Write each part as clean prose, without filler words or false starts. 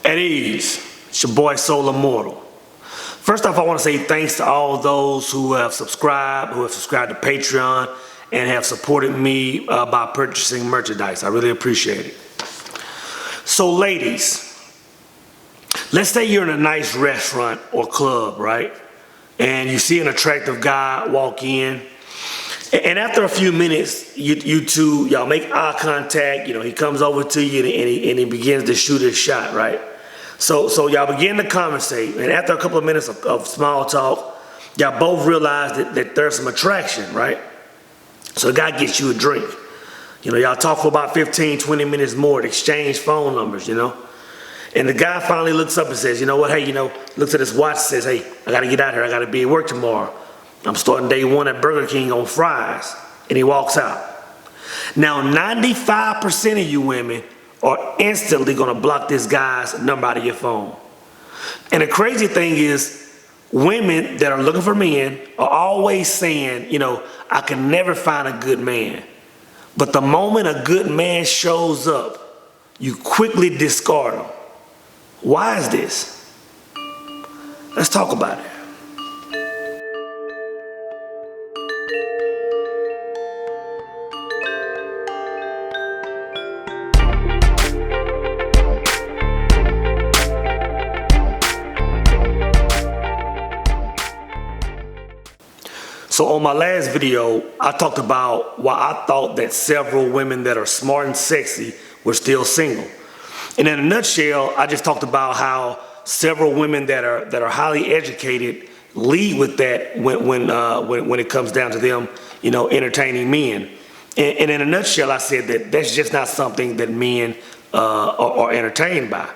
At ease, it's your boy Soul Immortal. First off, I want to say thanks to all those who have subscribed to Patreon, and have supported me by purchasing merchandise. I really appreciate it. So ladies, let's say you're in a nice restaurant or club, right? And you see an attractive guy walk in, and after a few minutes, y'all make eye contact. You know, he comes over to you and he begins to shoot his shot, right? So y'all begin to conversate, and after a couple of minutes of small talk, y'all both realize that there's some attraction, right? So the guy gets you a drink. You know, y'all talk for about 15, 20 minutes more to exchange phone numbers, you know? And the guy finally looks up and says, you know what, hey, looks at his watch and says, hey, I gotta get out here, I gotta be at work tomorrow. I'm starting day one at Burger King on fries. And he walks out. Now, 95% of you women are instantly gonna block this guy's number out of your phone. And the crazy thing is, women that are looking for men are always saying, you know, I can never find a good man. But the moment a good man shows up, you quickly discard him. Why is this? Let's talk about it. So on my last video, I talked about why I thought that several women that are smart and sexy were still single. And in a nutshell, I just talked about how several women that are highly educated lead with that when it comes down to them, you know, entertaining men. And in a nutshell, I said that that's just not something that men are entertained by.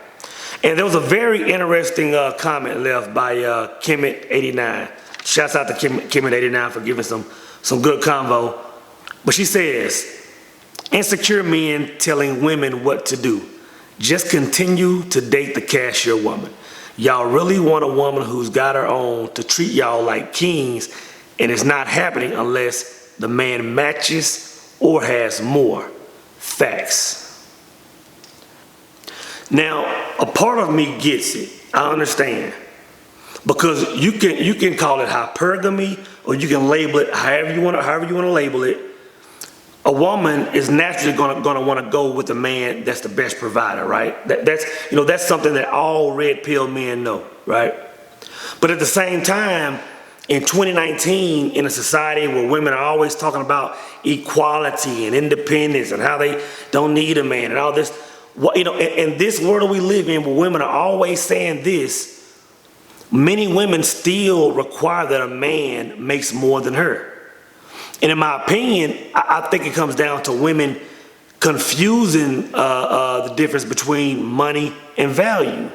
And there was a very interesting comment left by Kemet89. Shouts out to Kemet89 for giving some good convo. But she says, insecure men telling women what to do. Just continue to date the cashier woman. Y'all really want a woman who's got her own to treat y'all like kings, and it's not happening unless the man matches or has more. Facts. Now, a part of me gets it. I understand. Because you can call it hypergamy, or you can label it however you want to label it. A woman is naturally gonna want to go with a man that's the best provider, right? That's something that all red pill men know, right? But at the same time, in 2019, in a society where women are always talking about equality and independence and how they don't need a man and all this, in this world we live in, where women are always saying this, many women still require that a man makes more than her. And in my opinion, I think it comes down to women confusing the difference between money and value.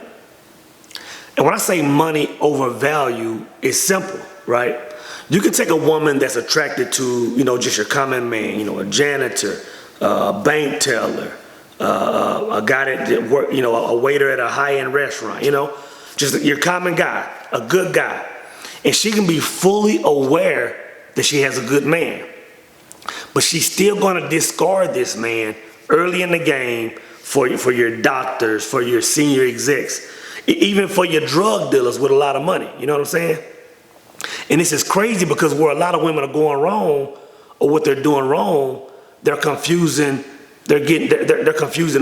And when I say money over value, it's simple, right? You can take a woman that's attracted to, just your common man, a janitor, a bank teller, a guy that work, a waiter at a high-end restaurant, just your common guy, a good guy. And she can be fully aware that she has a good man. But she's still gonna discard this man early in the game for your doctors, for your senior execs, even for your drug dealers with a lot of money. You know what I'm saying? And this is crazy because where a lot of women are going wrong, or what they're doing wrong, they're confusing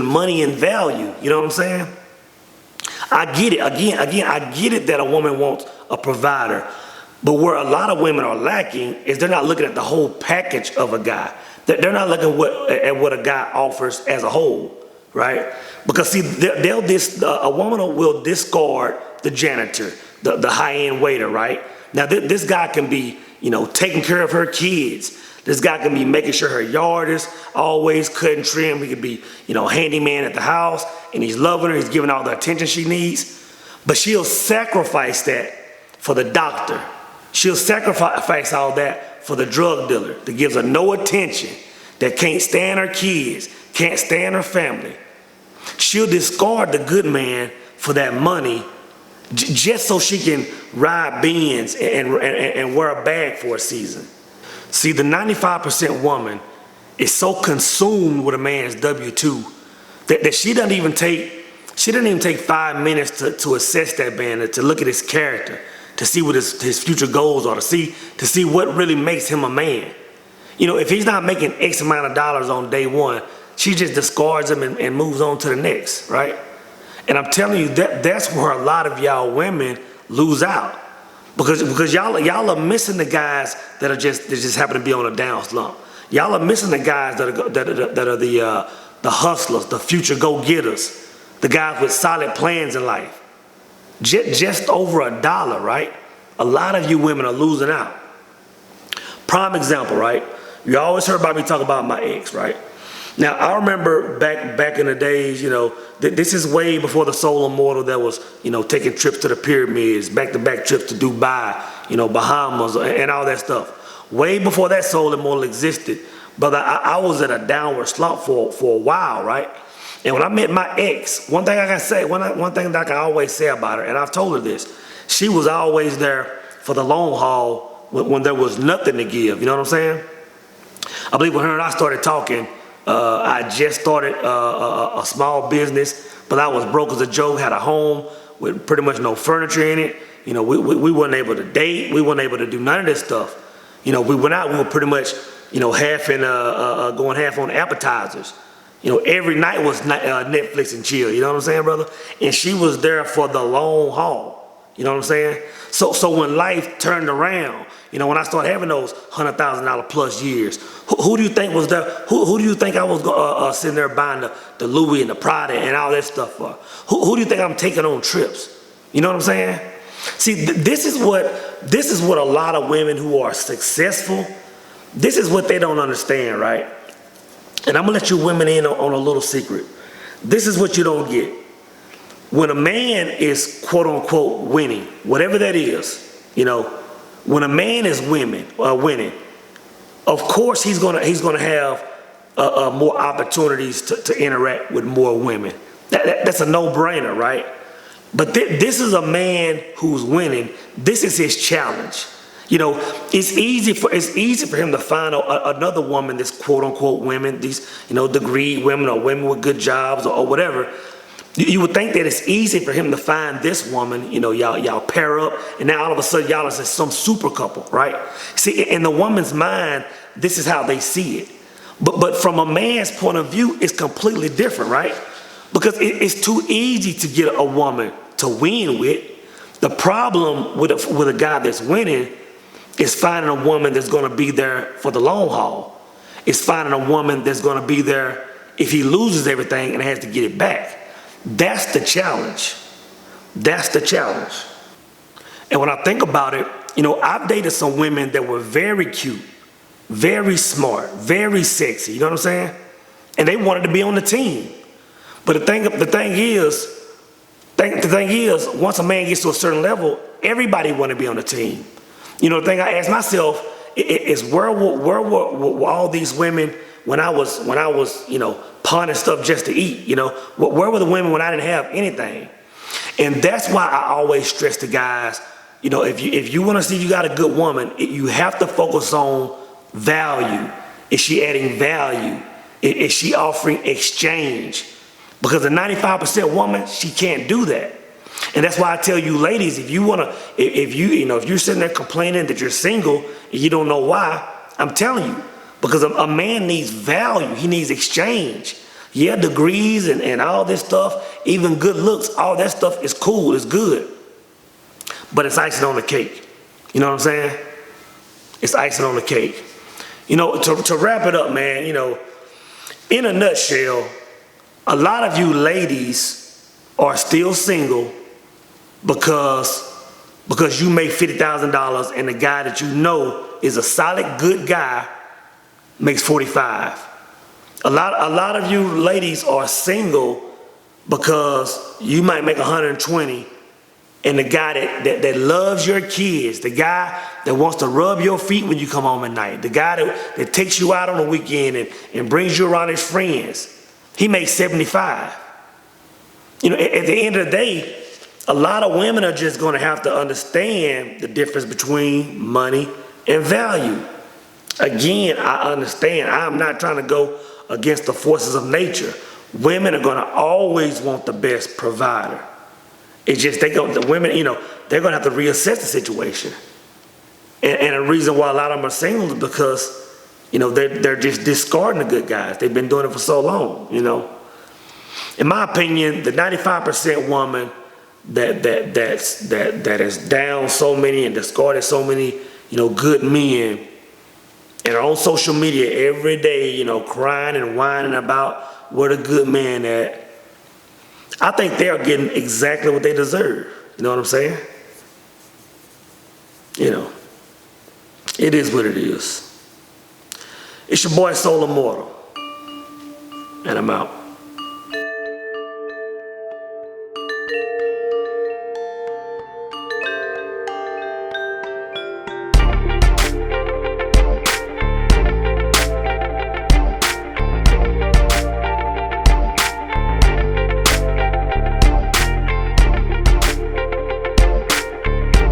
money and value. You know what I'm saying? I get it. Again, I get it that a woman wants a provider. But where a lot of women are lacking is they're not looking at the whole package of a guy. They're not looking at what a guy offers as a whole, right? Because see, a woman will discard the janitor, the high-end waiter, right? Now this guy can be, taking care of her kids. This guy can be making sure her yard is always cut and trimmed. He could be, handyman at the house, and he's loving her. He's giving all the attention she needs. But she'll sacrifice that for the doctor. She'll sacrifice all that for the drug dealer that gives her no attention, that can't stand her kids, can't stand her family. She'll discard the good man for that money just so she can ride Benz and wear a bag for a season. See, the 95% woman is so consumed with a man's W-2 that she doesn't even take She didn't even take 5 minutes to assess that man, to look at his character, to see what his future goals are, to see what really makes him a man. If he's not making X amount of dollars on day one, she just discards him and moves on to the next, right? And I'm telling you, that's where a lot of y'all women lose out. Because y'all are missing the guys that just happen to be on a down slump. Y'all are missing the guys that are the hustlers, the future go-getters, the guys with solid plans in life. Just over $1, right? A lot of you women are losing out. Prime example, right? You always heard about me talk about my ex, right? Now, I remember back in the days, this is way before the Soul Immortal that was, taking trips to the pyramids, back-to-back trips to Dubai, Bahamas, and all that stuff. Way before that Soul Immortal existed, but I was at a downward slump for a while, right? And when I met my ex, one thing that I can always say about her, and I've told her this, she was always there for the long haul when there was nothing to give, you know what I'm saying? I believe when her and I started talking, I just started a small business, but I was broke as a joke, had a home with pretty much no furniture in it. We weren't able to date. We weren't able to do none of this stuff. We went out, we were pretty much, going half on appetizers. Every night was Netflix and chill, you know what I'm saying, brother? And she was there for the long haul, you know what I'm saying? So when life turned around, when I started having those $100,000 plus years, who do you think was there? Who do you think I was sitting there buying the Louis and the Prada and all that stuff for? Who do you think I'm taking on trips? You know what I'm saying? See, this is what a lot of women who are successful, this is what they don't understand, right? And I'm gonna let you women in on a little secret. This is what you don't get. When a man is quote unquote winning, whatever that is, when a man is winning, of course he's gonna have more opportunities to interact with more women. That's a no-brainer, right? But this is a man who's winning. This is his challenge. It's easy for him to find another woman that's quote unquote women, these degreed women or women with good jobs or whatever. You would think that it's easy for him to find this woman, y'all pair up, and now all of a sudden y'all are just some super couple, right? See, in the woman's mind, this is how they see it. But from a man's point of view, it's completely different, right? Because it's too easy to get a woman to win with. The problem with a guy that's winning is finding a woman that's going to be there for the long haul. It's finding a woman that's going to be there if he loses everything and has to get it back. That's the challenge. That's the challenge. And when I think about it, I've dated some women that were very cute, very smart, very sexy, you know what I'm saying? And they wanted to be on the team. But the thing is, once a man gets to a certain level, everybody want to be on the team. The thing I ask myself is where were all these women when I was pawning stuff just to eat? Where were the women when I didn't have anything? And that's why I always stress to guys, if you want to see if you got a good woman, you have to focus on value. Is she adding value? Is she offering exchange? Because a 95% woman, she can't do that. And that's why I tell you ladies, if you're sitting there complaining that you're single and you don't know why, I'm telling you, because a man needs value, he needs exchange. Yeah, degrees and all this stuff, even good looks, all that stuff is cool, it's good. But it's icing on the cake. You know what I'm saying? It's icing on the cake. To wrap it up, man, in a nutshell, a lot of you ladies are still single because you make $50,000 and the guy that is a solid good guy makes 45. A lot of you ladies are single because you might make 120 and the guy that loves your kids, the guy that wants to rub your feet when you come home at night, the guy that takes you out on the weekend and brings you around his friends, he makes 75. At the end of the day, a lot of women are just going to have to understand the difference between money and value. Again, I understand. I'm not trying to go against the forces of nature. women are gonna always want the best provider. It's just the women, they're gonna have to reassess the situation. And the reason why a lot of them are single is because, they're just discarding the good guys. They've been doing it for so long, In my opinion, the 95% woman that has downed so many and discarded so many, good men, and are on social media every day, crying and whining about where the good man at, I think they are getting exactly what they deserve. You know what I'm saying? It is what it is. It's your boy Soul Immortal, and I'm out.